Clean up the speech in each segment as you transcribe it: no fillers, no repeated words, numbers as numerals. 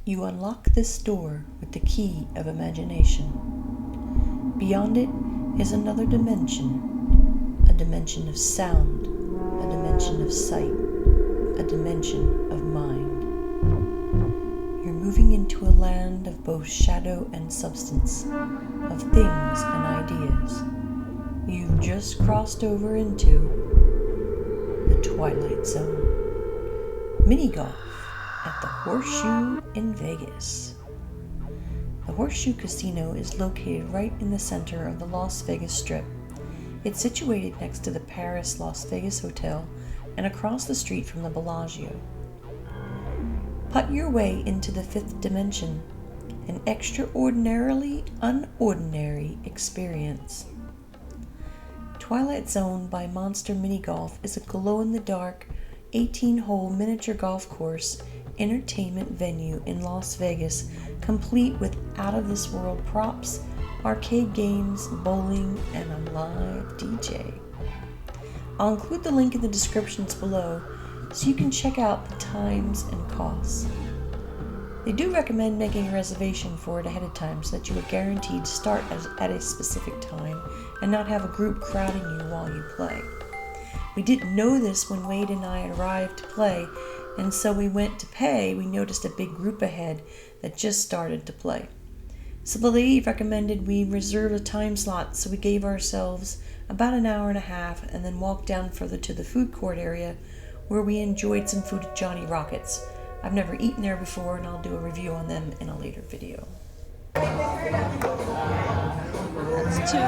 You unlock this door with the key of imagination. Beyond it is another dimension, a dimension of sound, a dimension of sight, a dimension of mind. You're moving into a land of both shadow and substance, of things and ideas. You've just crossed over into the Twilight Zone-Mini Golf at the Horseshoe in Vegas. The Horseshoe Casino is located right in the center of the Las Vegas Strip. It's situated next to the Paris Las Vegas Hotel and across the street from the Bellagio. Putt your way into the fifth dimension, an extraordinarily unordinary experience. Twilight Zone by Monster Mini Golf is a glow-in-the-dark 18-hole miniature golf course entertainment venue in Las Vegas, complete with out-of-this-world props, arcade games, bowling, and a live DJ. I'll include the link in the descriptions below so you can check out the times and costs. They do recommend making a reservation for it ahead of time so that you are guaranteed to start at a specific time and not have a group crowding you while you play. We didn't know this when Wade and I arrived to play, and so we went to pay. We noticed a big group ahead that just started to play. So the lady recommended we reserve a time slot, so we gave ourselves about an hour and a half and then walked down further to the food court area where we enjoyed some food at Johnny Rockets. I've never eaten there before, and I'll do a review on them in a later video. That's 2.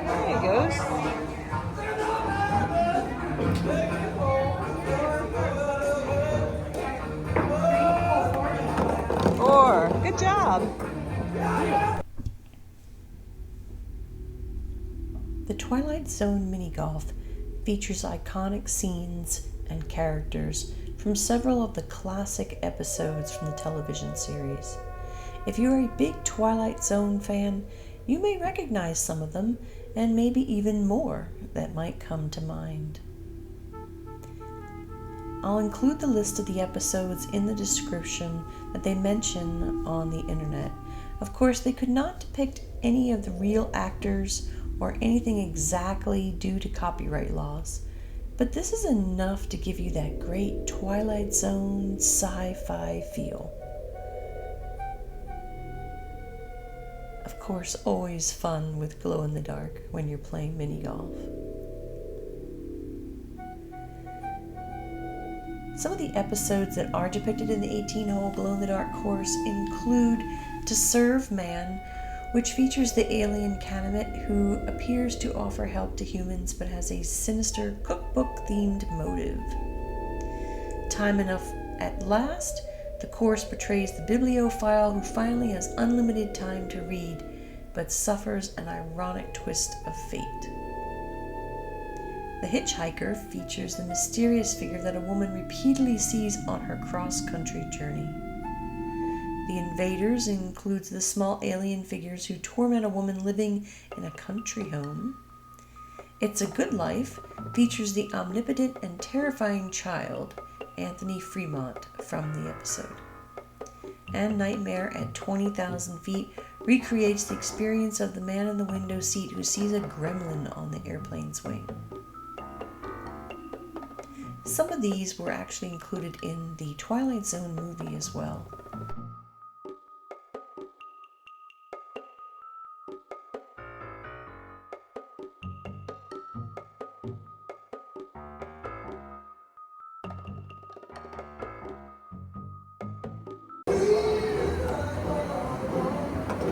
There he goes. 4. Good job. The Twilight Zone-Mini Golf features iconic scenes and characters from several of the classic episodes from the television series. If you're a big Twilight Zone fan, you may recognize some of them, and maybe even more that might come to mind. I'll include the list of the episodes in the description that they mention on the internet. Of course, they could not depict any of the real actors or anything exactly due to copyright laws, but this is enough to give you that great Twilight Zone sci-fi feel. Of course, always fun with glow-in-the-dark when you're playing mini golf. Some of the episodes that are depicted in the 18-hole glow-in-the-dark course include To Serve Man, which features the alien Kanamit, who appears to offer help to humans but has a sinister cookbook-themed motive. Time Enough at Last, the course portrays the bibliophile who finally has unlimited time to read, but suffers an ironic twist of fate. The Hitchhiker features the mysterious figure that a woman repeatedly sees on her cross-country journey. The Invaders includes the small alien figures who torment a woman living in a country home. It's a Good Life features the omnipotent and terrifying child, Anthony Fremont, from the episode. And Nightmare at 20,000 Feet recreates the experience of the man in the window seat who sees a gremlin on the airplane's wing. Some of these were actually included in the Twilight Zone movie as well.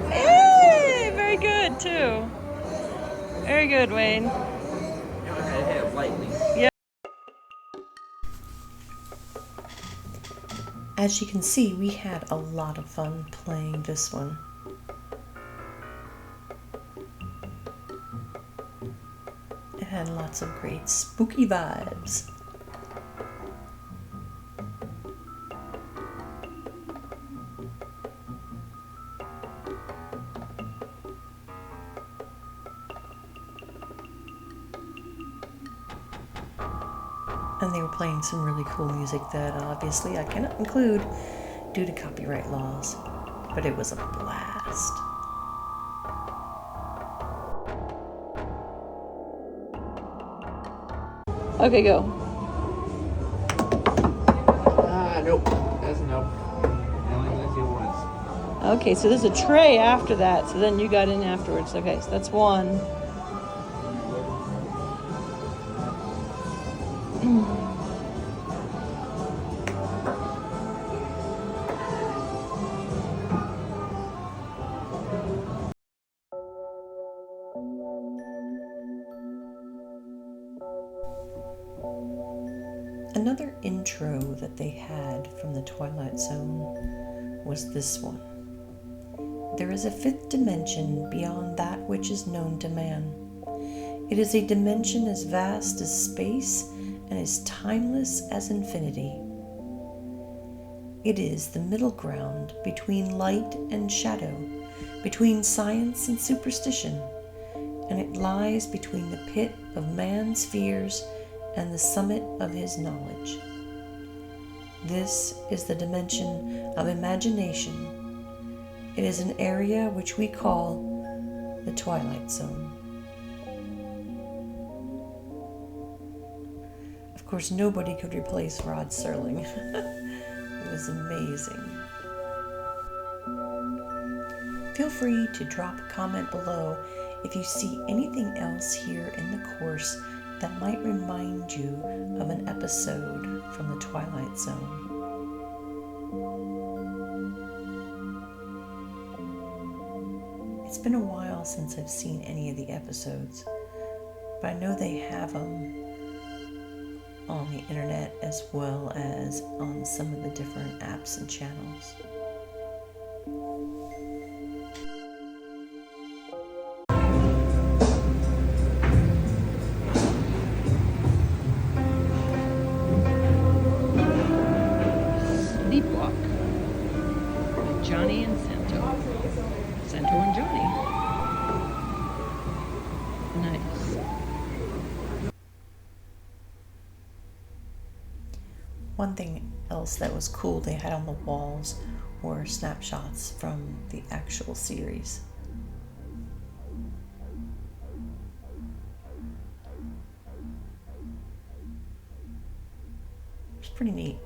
Hey, very good too. Very good, Wayne. Yeah. As you can see, we had a lot of fun playing this one. It had lots of great spooky vibes. And they were playing some really cool music that obviously I cannot include due to copyright laws. But it was a blast. Okay, go. Nope. That's a nope. I only let you once. Okay, so there's a tray after that, so then you got in afterwards. Okay, so that's one. Another intro that they had from the Twilight Zone was this one. There is a fifth dimension beyond that which is known to man. It is a dimension as vast as space and as timeless as infinity. It is the middle ground between light and shadow, between science and superstition, and it lies between the pit of man's fears and the summit of his knowledge. This is the dimension of imagination. It is an area which we call the Twilight Zone. Of course, nobody could replace Rod Serling. It was amazing. Feel free to drop a comment below if you see anything else here in the course that might remind you of an episode from the Twilight Zone. It's been a while since I've seen any of the episodes, but I know they have them on the internet as well as on some of the different apps and channels. Sleepwalk. Johnny and Santo. Santo and Johnny. Nice. One thing else that was cool they had on the walls were snapshots from the actual series. It's pretty neat.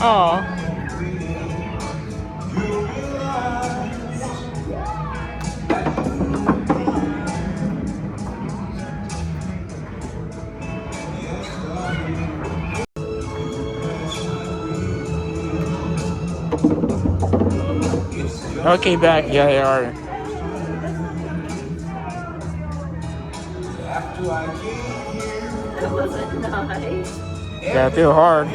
Oh. Okay, back. Yeah, they are. That wasn't nice. Yeah, too hard.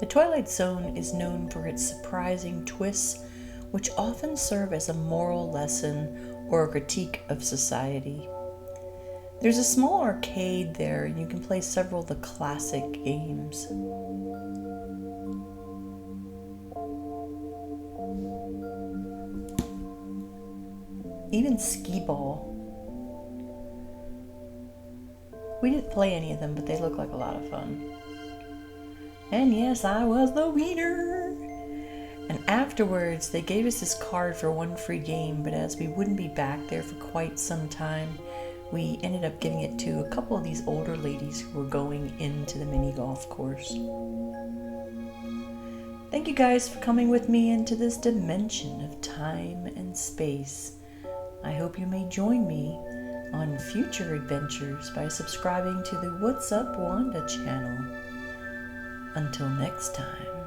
The Twilight Zone is known for its surprising twists, which often serve as a moral lesson or a critique of society. There's a small arcade there, and you can play several of the classic games. Even skee ball. We didn't play any of them, but they look like a lot of fun. And yes, I was the winner! And afterwards, they gave us this card for one free game, but as we wouldn't be back there for quite some time, we ended up giving it to a couple of these older ladies who were going into the mini golf course. Thank you guys for coming with me into this dimension of time and space. I hope you may join me on future adventures by subscribing to the WhatsUpWanda channel. Until next time.